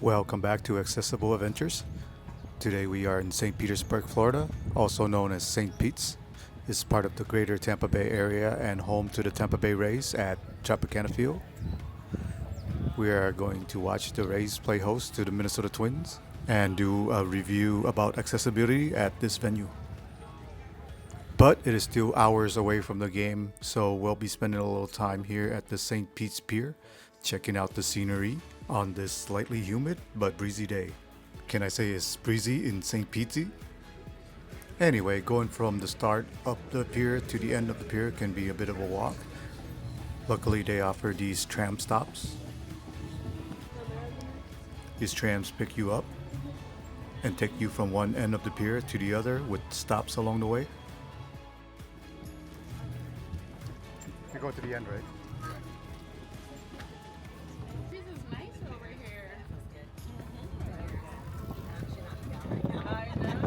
Welcome back to Accessible Adventures. Today we are in St. Petersburg, Florida, also known as St. Pete's. It's part of the greater Tampa Bay area and home to the Tampa Bay Rays at Tropicana Field. We are going to watch the Rays play host to the Minnesota Twins and do a review about accessibility at this venue. But it is still hours away from the game, so we'll be spending a little time here at the St. Pete's Pier, checking out the scenery on this slightly humid but breezy day. Can I say it's breezy in St. Petesy? Anyway, going from the start up the pier to the end of the pier can be a bit of a walk. Luckily, they offer these tram stops. These trams pick you up and take you from one end of the pier to the other with stops along the way. You're going to the end, right? This is nice over here. I know.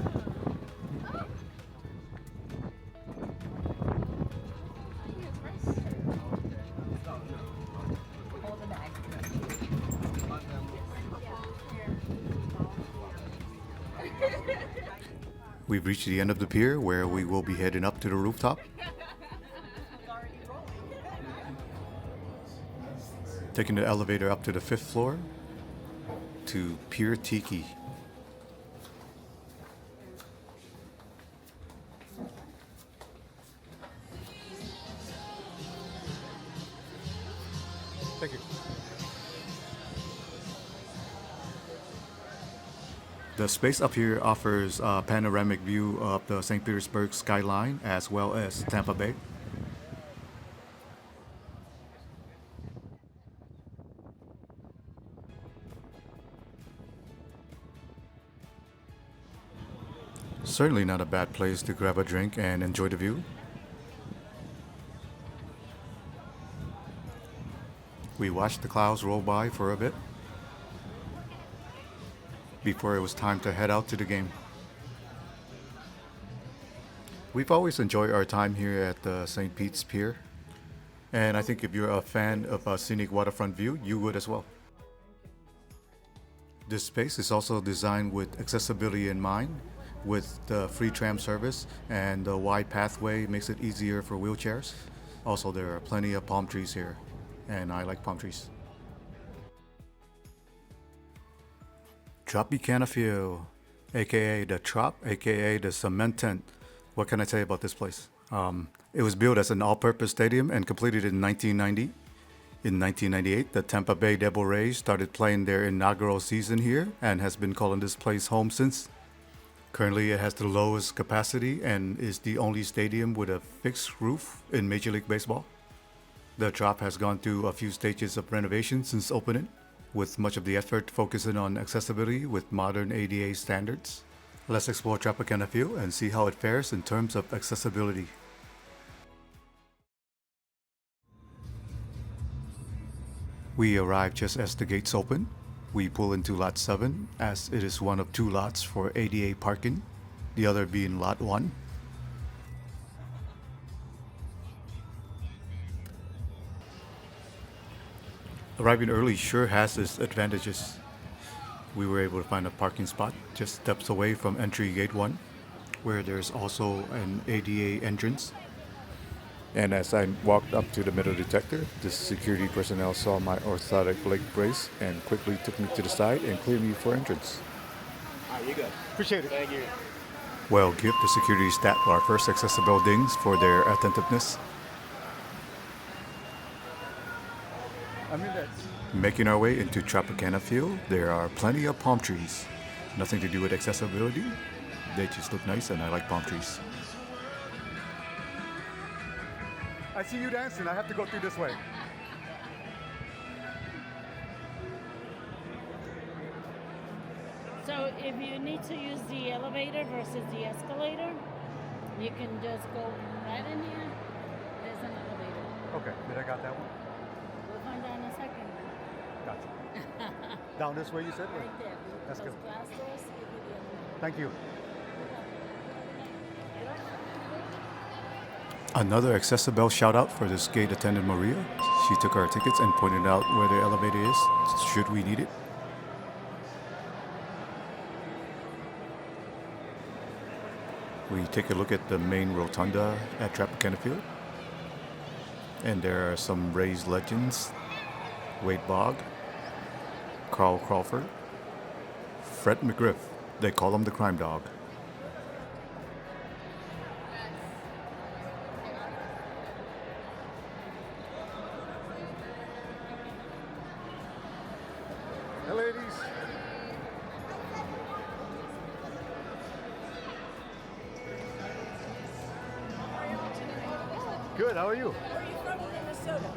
Hold the bag. We've reached the end of the pier where we will be heading up to the rooftop. Taking the elevator up to the 5th floor to Pier Tiki. Thank you. The space up here offers a panoramic view of the St. Petersburg skyline as well as Tampa Bay. Certainly not a bad place to grab a drink and enjoy the view. We watched the clouds roll by for a bit before it was time to head out to the game. We've always enjoyed our time here at the St. Pete's Pier, and I think if you're a fan of a scenic waterfront view, you would as well. This space is also designed with accessibility in mind, with the free tram service and the wide pathway makes it easier for wheelchairs. Also, there are plenty of palm trees here, and I like palm trees. Tropicana Field, aka the Trop, aka the cement tent. What can I say about this place? It was built as an all-purpose stadium and completed in 1990. In 1998, the Tampa Bay Rays started playing their inaugural season here and has been calling this place home since. Currently, it has the lowest capacity and is the only stadium with a fixed roof in Major League Baseball. The Trop has gone through a few stages of renovation since opening, with much of the effort focusing on accessibility with modern ADA standards. Let's explore Tropicana Field and see how it fares in terms of accessibility. We arrive just as the gates open. We pull into Lot 7 as it is one of two lots for ADA parking, the other being Lot 1. Arriving early sure has its advantages. We were able to find a parking spot just steps away from entry gate 1, where there's also an ADA entrance. And as I walked up to the metal detector, the security personnel saw my orthotic leg brace and quickly took me to the side and cleared me for entrance. All right, you good. Appreciate it. Thank you. Well, give the security staff our first accessible dings for their attentiveness. Making our way into Tropicana Field, there are plenty of palm trees. Nothing to do with accessibility. They just look nice and I like palm trees. I see you dancing. I have to go through this way. So if you need to use the elevator versus the escalator, you can just go right in here. There's an elevator. Okay, did I got that one? We'll find out in a second. Gotcha. Down this way you said? Right there. That's Those good. glass doors, you do the elevator. Thank you. Another accessible shout out for this gate attendant Maria. She took our tickets and pointed out where the elevator is, should we need it. We take a look at the main rotunda at Tropicana Field. And there are some Rays legends: Wade Bogg, Carl Crawford, Fred McGriff. They call him the crime dog. Hey, ladies. Good, how are you? Where are you from in Minnesota?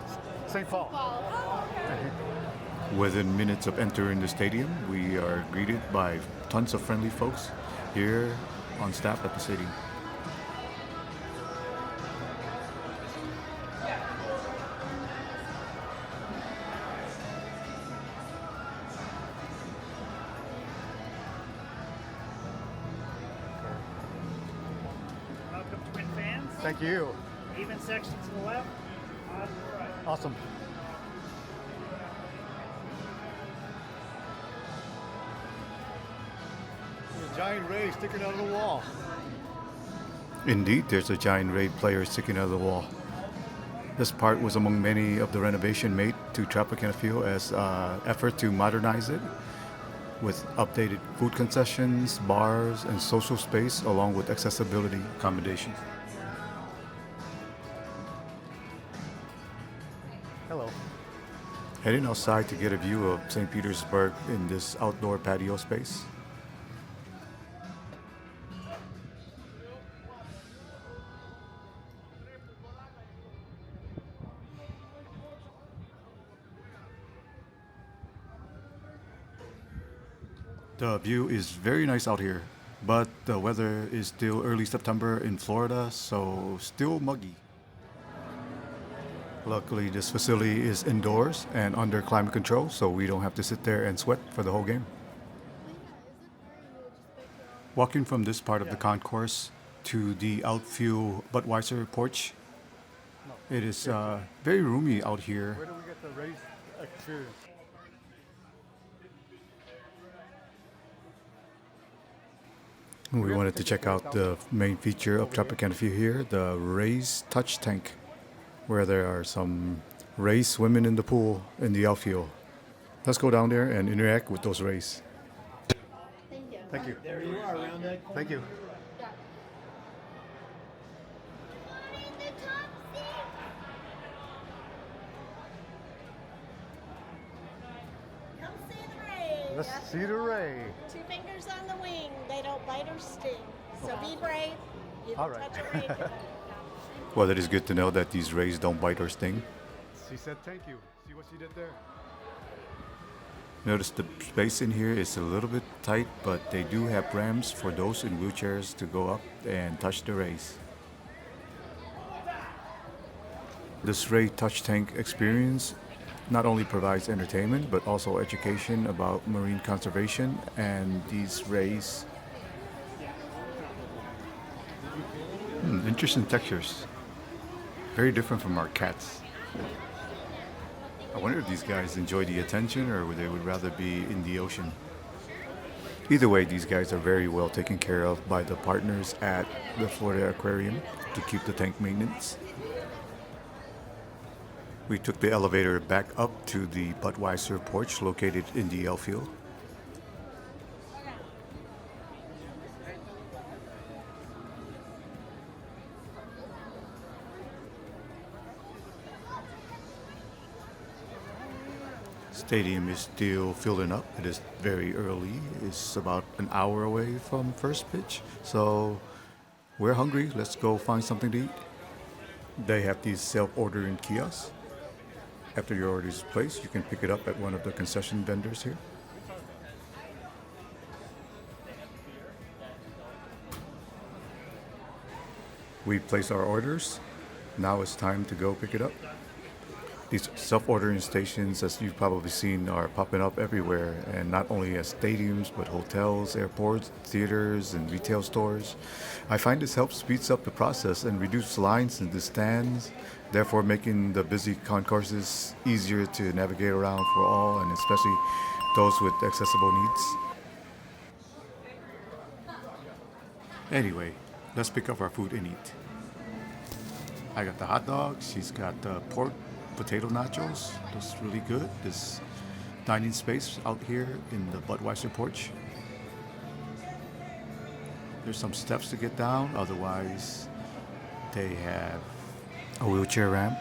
St. Paul. Oh, okay. Within minutes of entering the stadium, we are greeted by tons of friendly folks here on staff at the stadium. Welcome, Twin fans. Thank you. Even section to the left, odd to the right. Awesome. There's a giant ray sticking out of the wall. Indeed, there's a giant Ray player sticking out of the wall. This part was among many of the renovation made to Tropicana Field as effort to modernize it with updated food concessions, bars, and social space along with accessibility accommodations. Hello. Heading outside to get a view of St. Petersburg in this outdoor patio space. The view is very nice out here, but the weather is still early September in Florida, so still muggy. Luckily, this facility is indoors and under climate control, so we don't have to sit there and sweat for the whole game. Walking from this part of the concourse to the outfield Budweiser porch, it is very roomy out here. Where do we get the Rays experience? We wanted to check out the main feature of Tropicana Field here, the Rays touch tank, where there are some Rays swimming in the pool in the outfield. Let's go down there and interact with those Rays. Thank you. There you are, around that corner. Thank you. Come see the Rays. Let's That's see the ray. 2 fingers on the wing. They don't bite or sting. So be brave. You All can right. touch a ray today. Well, it is good to know that these Rays don't bite or sting. She said thank you. See what she did there? Notice the space in here is a little bit tight, but they do have ramps for those in wheelchairs to go up and touch the Rays. This Ray touch tank experience not only provides entertainment, but also education about marine conservation and these Rays. Interesting textures. Very different from our cats. I wonder if these guys enjoy the attention or they would rather be in the ocean. Either way, these guys are very well taken care of by the partners at the Florida Aquarium to keep the tank maintenance. We took the elevator back up to the Budweiser porch located in the outfield. Stadium is still filling up. It is very early. It's about an hour away from first pitch. So we're hungry. Let's go find something to eat. They have these self-ordering kiosks. After your order is placed, you can pick it up at one of the concession vendors here. We place our orders. Now it's time to go pick it up. These self-ordering stations, as you've probably seen, are popping up everywhere, and not only at stadiums, but hotels, airports, theaters, and retail stores. I find this helps speeds up the process and reduce lines in the stands, therefore making the busy concourses easier to navigate around for all, and especially those with accessible needs. Anyway, Let's pick up our food and eat. I got the hot dog. She's got the pork potato nachos. That's really good. This dining space out here in the Budweiser porch. There's some steps to get down. Otherwise, they have a wheelchair ramp.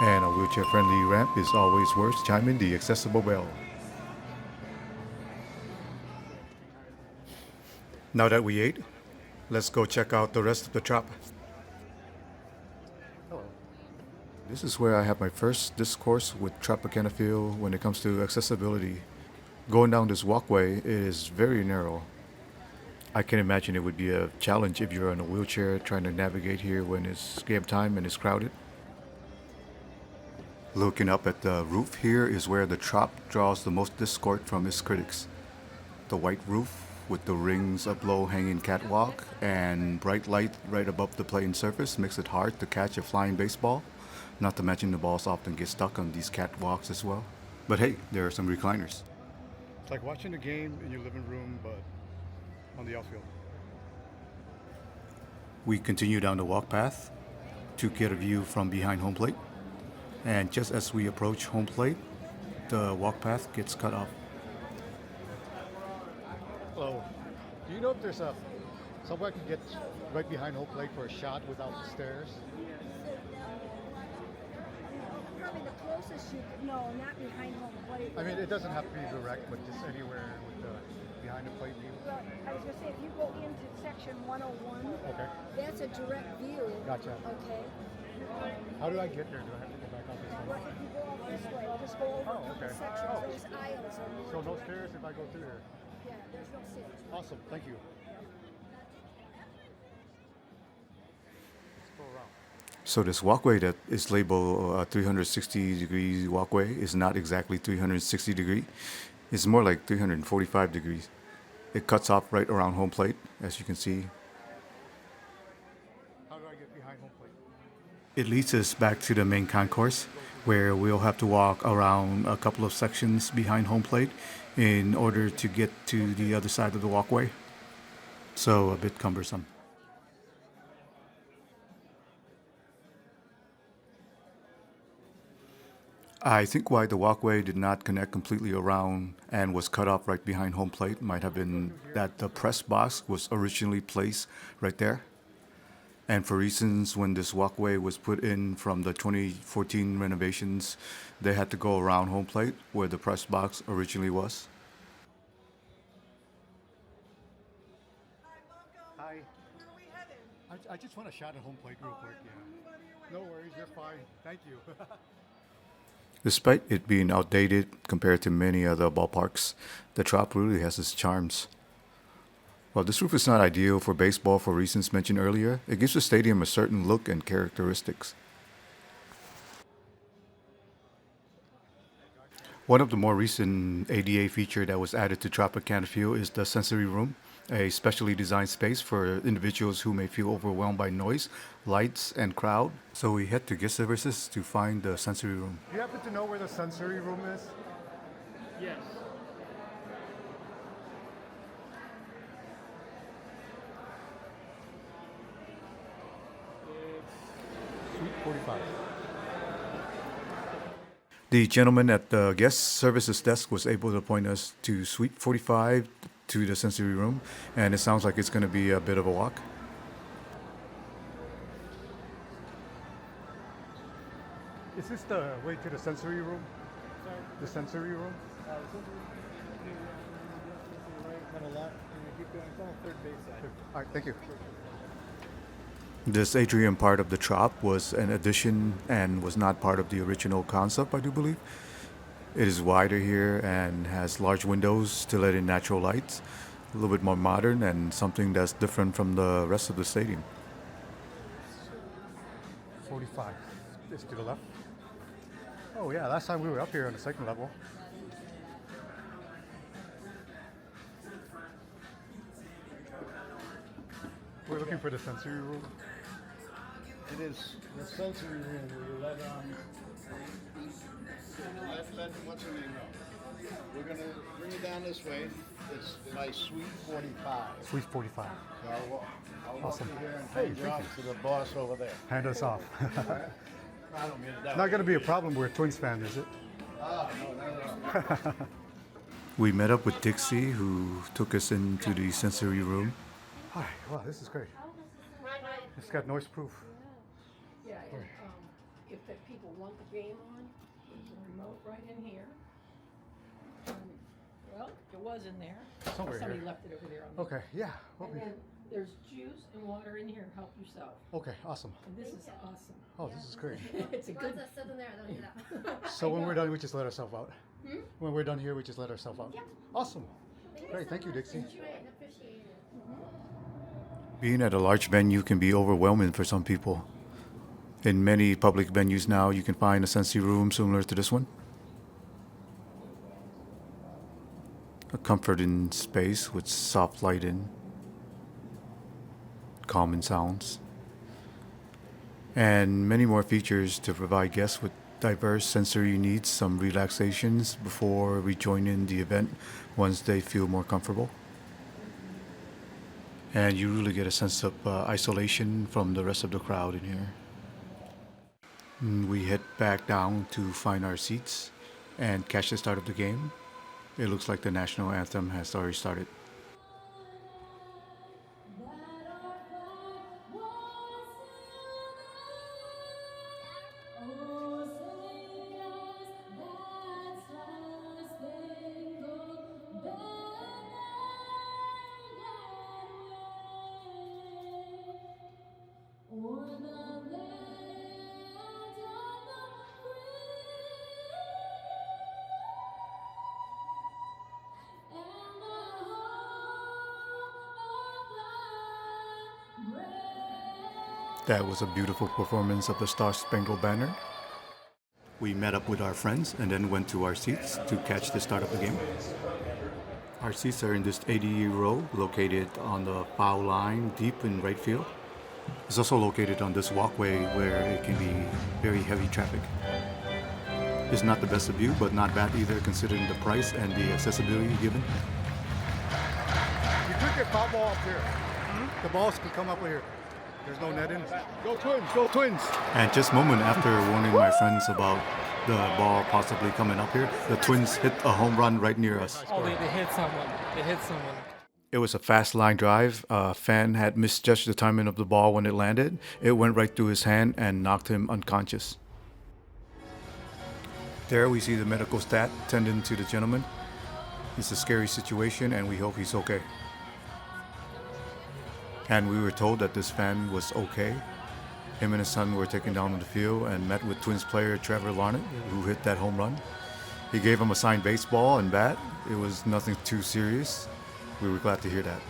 And a wheelchair-friendly ramp is always worth chiming the accessible bell. Now that we ate, let's go check out the rest of the Trop. Hello. This is where I have my first discourse with Tropicana Field when it comes to accessibility. Going down this walkway is very narrow. I can imagine it would be a challenge if you're in a wheelchair trying to navigate here when it's game time and it's crowded. Looking up at the roof here is where the Trop draws the most discord from its critics. The white roof with the rings of low-hanging catwalk and bright light right above the playing surface makes it hard to catch a flying baseball. Not to mention the balls often get stuck on these catwalks as well. But hey, there are some recliners. It's like watching a game in your living room, but on the outfield. We continue down the walk path to get a view from behind home plate. And just as we approach home plate, the walk path gets cut off. Hello. Do you know if there's somewhere I can get right behind home plate for a shot without the stairs? Probably the closest you could, no, not behind home plate. I mean, it doesn't have to be direct, but just anywhere with the behind the plate view. Well, I was gonna say, if you go into section 101, Okay. that's a direct view. Gotcha. Okay. How do I get there? Do I have to go back out this Well, way? if you go out this way, just go over Oh, a couple okay. sections. Oh. There's aisles or more. So no stairs if I go through here. Yeah, there's no stairs. Awesome. Thank you. Let's go around. So this walkway that is labeled 360 degree walkway is not exactly 360 degree. It's more like 345 degrees. It cuts off right around home plate, as you can see. How do I get behind home plate? It leads us back to the main concourse, where we'll have to walk around a couple of sections behind home plate in order to get to the other side of the walkway. So a bit cumbersome. I think why the walkway did not connect completely around and was cut off right behind home plate might have been that the press box was originally placed right there. And for reasons when this walkway was put in from the 2014 renovations, they had to go around home plate where the press box originally was. Hi. Where are we headed? I just want a shot at home plate real quick. Yeah. No worries. You're fine. Thank you. Despite it being outdated compared to many other ballparks, the Trop really has its charms. While this roof is not ideal for baseball for reasons mentioned earlier, it gives the stadium a certain look and characteristics. One of the more recent ADA feature that was added to Tropicana Field is the sensory room, a specially designed space for individuals who may feel overwhelmed by noise, lights, and crowd. So we head to guest services to find the sensory room. Do you happen to know where the sensory room is? Yes. Suite 45. The gentleman at the guest services desk was able to point us to Suite 45 to the sensory room, and it sounds like it's going to be a bit of a walk. Is this the way to the sensory room? Sorry. The sensory room? Right, then a left, and you keep going. It's on the third base side. All right. Thank you. This atrium part of the Trop was an addition and was not part of the original concept, I do believe. It is wider here and has large windows to let in natural light, a little bit more modern and something that's different from the rest of the stadium. 45. This to the left. Oh yeah, last time we were up here on the second level. We're looking for the sensory room. It is the sensory room where you let what's her name know. We're gonna bring it down this way. It's my Suite 45. Suite 45. So I'll walk Awesome. you here and Hey, hand you thank off to the boss over there. Hand us off. I don't mean it that Not way. going to be a problem. We're a Twins fan, is it? Oh, no, not at all. We met up with Dixie, who took us into the sensory room. Hi. Wow, this is great. It's got noise proof. Yeah, and, if the people want the game on, there's a remote right in here. Well, it was in there. Somewhere Somebody here. left it over there on the. Okay, yeah. And then there's juice and water in here, help yourself. Okay, awesome. And this is awesome. Oh, this is great. It's a good. sit in there, don't do that. So when we're done, we just let ourselves out. When we're done here, we just let ourselves out. Awesome. Great, thank you, Dixie. Appreciate it. Being at a large venue can be overwhelming for some people. In many public venues now, you can find a sensory room similar to this one. A comforting space with soft lighting, calming sounds, and many more features to provide guests with diverse sensory needs, some relaxations before rejoining the event once they feel more comfortable. And you really get a sense of isolation from the rest of the crowd in here. We head back down to find our seats and catch the start of the game. It looks like the national anthem has already started. That was a beautiful performance of the Star Spangled Banner. We met up with our friends and then went to our seats to catch the start of the game. Our seats are in this 80 row located on the foul line deep in right field. It's also located on this walkway where it can be very heavy traffic. It's not the best of view, but not bad either considering the price and the accessibility given. You could get foul ball up here. The balls could come up here. There's no netting. Go Twins! Go Twins! And just a moment after warning my friends about the ball possibly coming up here, the Twins hit a home run right near us. Oh, they hit someone. They hit someone. It was a fast line drive. A fan had misjudged the timing of the ball when it landed. It went right through his hand and knocked him unconscious. There we see the medical staff tending to the gentleman. It's a scary situation and we hope he's okay. And we were told that this fan was okay. Him and his son were taken down on the field and met with Twins player Trevor Larnett, who hit that home run. He gave him a signed baseball and bat. It was nothing too serious. We were glad to hear that.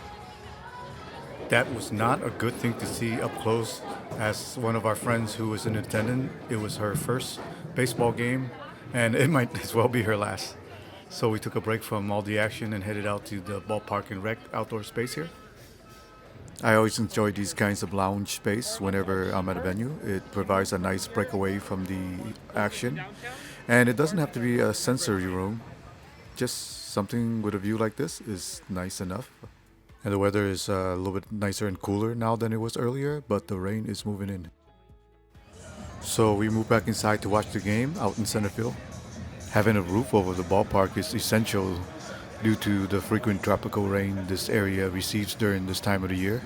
That was not a good thing to see up close. As one of our friends who was in attendance, it was her first baseball game, and it might as well be her last. So we took a break from all the action and headed out to the ballpark and rec outdoor space here. I always enjoy these kinds of lounge space whenever I'm at a venue. It provides a nice breakaway from the action. And it doesn't have to be a sensory room. Just something with a view like this is nice enough. And the weather is a little bit nicer and cooler now than it was earlier, but the rain is moving in. So we moved back inside to watch the game out in center field. Having a roof over the ballpark is essential due to the frequent tropical rain this area receives during this time of the year.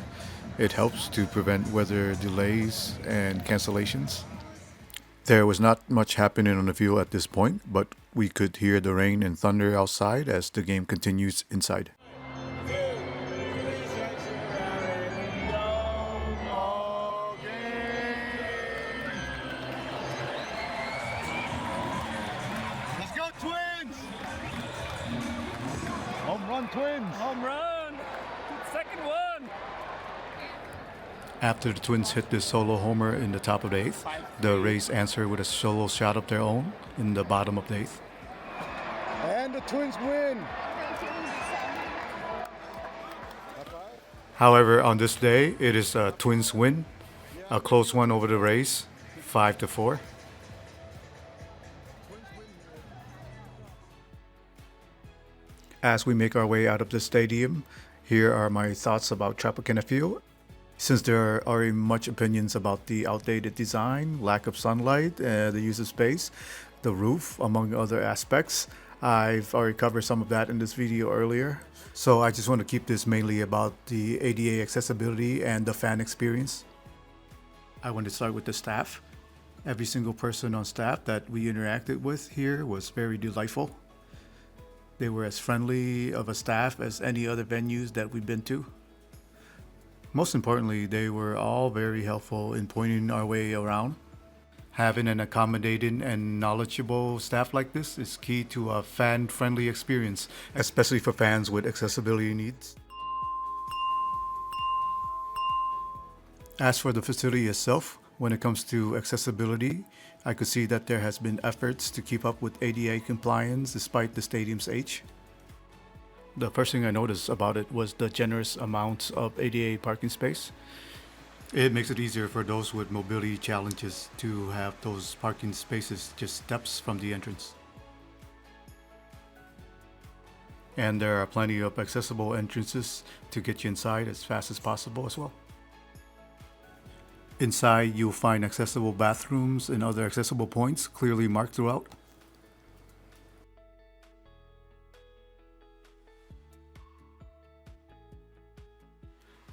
It helps to prevent weather delays and cancellations. There was not much happening on the field at this point, but we could hear the rain and thunder outside as the game continues inside. Let's go Twins! Home run Twins! Home run! Second one! After the Twins hit this solo homer in the top of the eighth, the Rays answered with a solo shot of their own in the bottom of the eighth. And the Twins win! However, on this day, it is a Twins win. A close one over the Rays, 5-4. As we make our way out of the stadium, here are my thoughts about Tropicana Field. Since there are already much opinions about the outdated design, lack of sunlight, the use of space, the roof, among other aspects, I've already covered some of that in this video earlier. So I just want to keep this mainly about the ADA accessibility and the fan experience. I want to start with the staff. Every single person on staff that we interacted with here was very delightful. They were as friendly of a staff as any other venues that we've been to. Most importantly, they were all very helpful in pointing our way around. Having an accommodating and knowledgeable staff like this is key to a fan-friendly experience, especially for fans with accessibility needs. As for the facility itself, when it comes to accessibility, I could see that there has been efforts to keep up with ADA compliance despite the stadium's age. The first thing I noticed about it was the generous amounts of ADA parking space. It makes it easier for those with mobility challenges to have those parking spaces just steps from the entrance. And there are plenty of accessible entrances to get you inside as fast as possible as well. Inside, you'll find accessible bathrooms and other accessible points clearly marked throughout.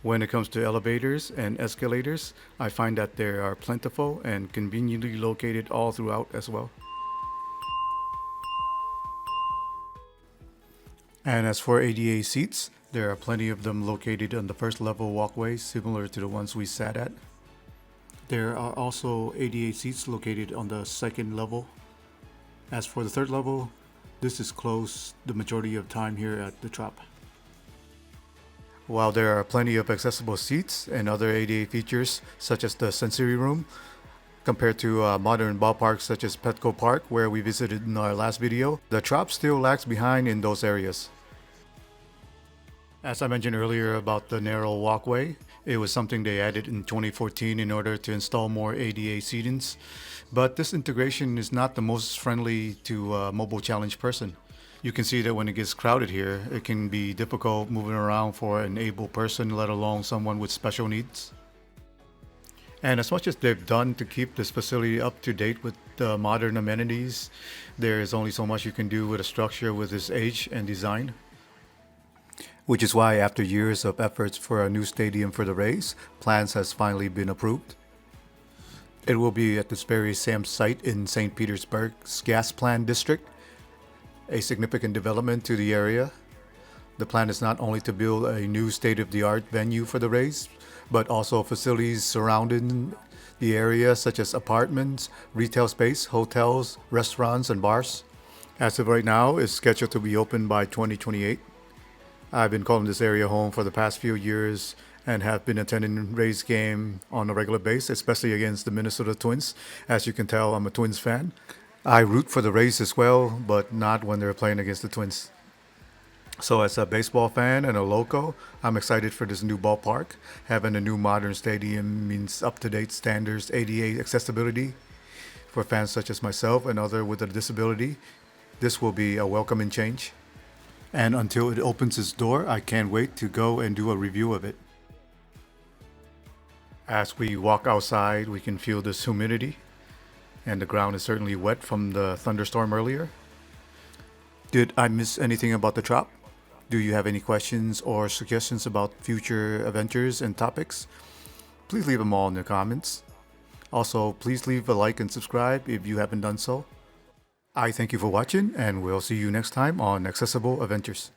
When it comes to elevators and escalators, I find that they are plentiful and conveniently located all throughout as well. And as for ADA seats, there are plenty of them located on the first level walkways similar to the ones we sat at. There are also ADA seats located on the second level. As for the third level, this is closed the majority of time here at the Trop. While there are plenty of accessible seats and other ADA features such as the sensory room, compared to modern ballparks such as Petco Park where we visited in our last video, the Trop still lags behind in those areas. As I mentioned earlier about the narrow walkway, it was something they added in 2014 in order to install more ADA seatings, but this integration is not the most friendly to a mobile challenged person. You can see that when it gets crowded here, it can be difficult moving around for an able person, let alone someone with special needs. And as much as they've done to keep this facility up to date with the modern amenities, there is only so much you can do with a structure with this age and design. Which is why after years of efforts for a new stadium for the Rays, plans has finally been approved. It will be at this very same site in St. Petersburg's gas plant district, a significant development to the area. The plan is not only to build a new state-of-the-art venue for the Rays, but also facilities surrounding the area such as apartments, retail space, hotels, restaurants, and bars. As of right now, it's scheduled to be open by 2028. I've been calling this area home for the past few years and have been attending Rays game on a regular basis, especially against the Minnesota Twins. As you can tell, I'm a Twins fan. I root for the Rays as well, but not when they're playing against the Twins. So as a baseball fan and a local, I'm excited for this new ballpark. Having a new modern stadium means up-to-date standards, ADA accessibility for fans such as myself and others with a disability. This will be a welcoming change. And until it opens its door, I can't wait to go and do a review of it. As we walk outside, we can feel this humidity, and the ground is certainly wet from the thunderstorm earlier. Did I miss anything about the Trop? Do you have any questions or suggestions about future adventures and topics? Please leave them all in the comments. Also, please leave a like and subscribe if you haven't done so. I thank you for watching, and we'll see you next time on Accessible Adventures.